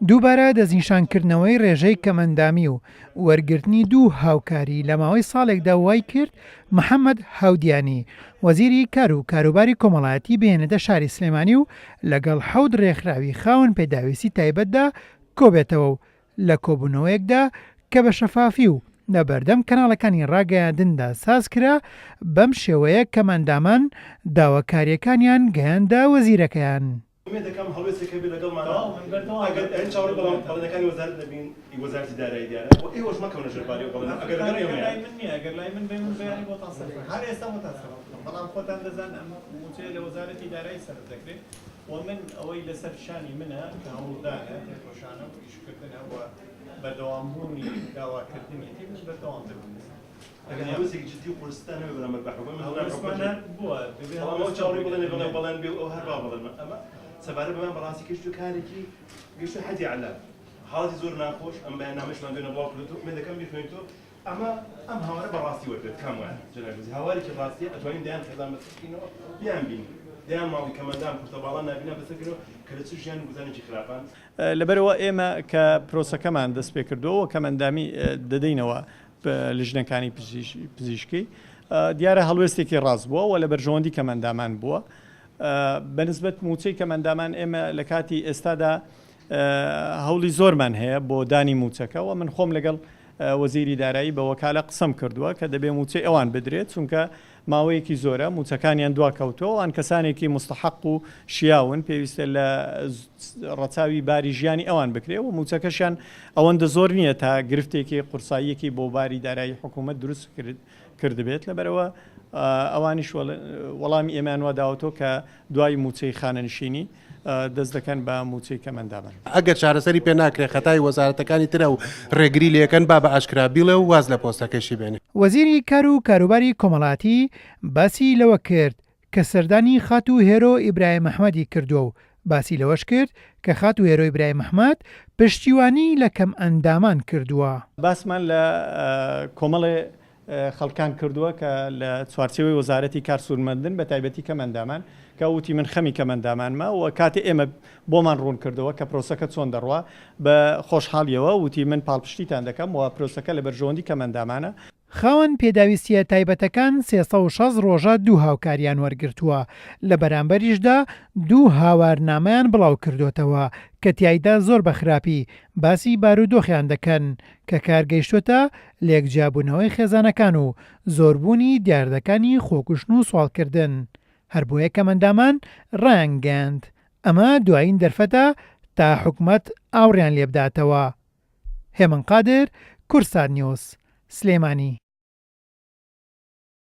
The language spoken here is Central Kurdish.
دووبارە دەستنیشانکردنەوەی ڕێژەی کەمەندامی و وەرگرتنی دوو هاوکاری لە ماوەی ساڵێکدا وای کرد محەممەد هاودیانی وەزیری کار و کاروباری کۆمەڵایەتی بهێنێتە شاری سلێمانی و لەگەڵ 7 ڕێکخراوی خاوەن پێداویستی تایبەتدا کۆبێتەوە و لە کۆبوونەوەیەکدا کە بە شەفافی و لە بەردەم کەناڵەکانی ڕاگەیاندندا ساز کرا بەم شێوەیە کەمەندامان داواکاریەکانیان گەیاندا وەزیرەکەیان. دەکەم هەڵوێستێکە بێ لەگەڵمان ئەگەر چاوەڕێ بەڵێنەکانی وەزارەت نەبین وەزارەتی دارایی دیارە ئێوەش مەکەونە ژێرباری و بەڵێن ئەگەر لای من نییە ئەگەر لای من بێ من بەیانی بۆتان سەرکەم هەر ئێستا بۆتان سەرکەم بەڵام خۆتان دەزان ئەمە موچەیە لە وەزارەتی دارایی سەر دەکرێت و من ئەوەی لەسەر شانی منە کە هەوڵدانە تێکۆشانە و ئیشکردنە و بەردەوامبوونی داواکردنیەتی من بەردەوام دەبم ئەگەر هەوسێکی جددی و قورستان هەبێ بەرامبەر بەحکومەت هەڵوێستمانە بووە بەڵام چاوەڕێ بڵێن بێ ئەو هەر با بڵێن ئەمە سەبارەت بەمان بەڕاستی کەشت و کارێکی گەشت و حەدی عەلا حاڵەتی زۆر ناخۆش ئەم بەیاننامەشمان دوێنە بڵاو کردووە من دەکەم بیخوێنیتەوە ئەم هاوارە بەڕاستی وەرگرت کام وایە جەنابێت هاوارێکی ڕاستیە ئەتوانین دەیان خێزان بەسەرکەینەوە بیان بینین دەیان ماڵی کەمەندان کورتەباڵان نابینە بەسەرکردنەوە کە لە چ ژیان گوزارێکی خراپان لەبەرەوە ئێمە کە پرۆسەکەمان دەست پێ کردووە کەمەندامی دەدەینەوە لژنەکانی پزیشکی دیارە هەڵوێستێکی ڕاست بووە و لە بەرژەوەندی کەمەندامان بووە بەنسبەت موچەی کەمەندامان ئێمە لە کاتی ئێستادا هەوڵی زۆرمان هەیە بۆ دانی موچەکە و من خۆم لەگەڵ وەزیری دارایی بە وەکالە قسەم کردووە کە دەبێ موچەی ئەوان بدرێت چونکە ماوەیەکی زۆرە موچەکانیان دواکەوتەوە ئەوان کەسانێکی مستحق و شیاون پێویستە لە ڕەچاوی باری ژیانی ئەوان بکرێت و موچەکەشیان ئەوەندە زۆر نییە تا گرفتێکی قورساییەکی بۆ باری دارایی حکوومەت دروست کردبێت لەبەرەوە ئەوانیش وەڵامی ئێمان واداوەتەوە کە دوای موچەی خانەنشینی دەست دەکەن بە موچەی کەمەندامان ئەگەر چارەسەری پێ ناکرێت خەتای وەزارەتەکانی ترە و ڕێگری لەکەن با بە ئاشکرا بیڵێ و واز لە پۆستەکەشی بێنێ. وەزیری کار و کاروباری کۆمەڵایەتی باسی لەوە کرد کە سەردانی خات و هێرۆ ئیبراهیم ئەحمەدی کردووە و باسی لەوەش کرد کە خات و هێرۆ ئیبراهیم ئەحمەد پشتیوانی لە کەم ئەندامان کردووە. باسمان لە کۆمەڵێ خەڵکان کردووە کە لە چوارچێوەی وەزارەتی کارسوورمەندن بە تایبەتی کەمەندامان کە وتی من خەمی کەمەندامانمە و کاتێ ئێمە بۆمان ڕوون کردەوە کە پرۆسەکە چۆن دەڕوە بە خۆشحاڵیەوە وتی من پاڵپشتیتان دەکەم و پرۆسەکە لە بەرژەوەندی کەمەندامانە. خاوەن پێداویستیە تایبەتەکان 360 ڕۆژە دوو هاوکاریان وەرگرتووە لە بەرامبەریشدا دوو هاوارنامەیان بڵاو کردوتەوە کە تیایدا زۆر بەخراپی باسی بارودۆخیان دەکەن کە کارگەیشتوتە لێکجیابوونەوەی خێزانەکان و زۆربوونی دیاردەکانی خۆکوشتن و سوالکردن هەر بۆیە کەمەندامان ڕایانگەاند ئەمە دوایین دەرفەتە تا حکوومەت ئاوڕیان لێبداتەوە. هێمن قادر، کورسات نیوز، سلێمانی.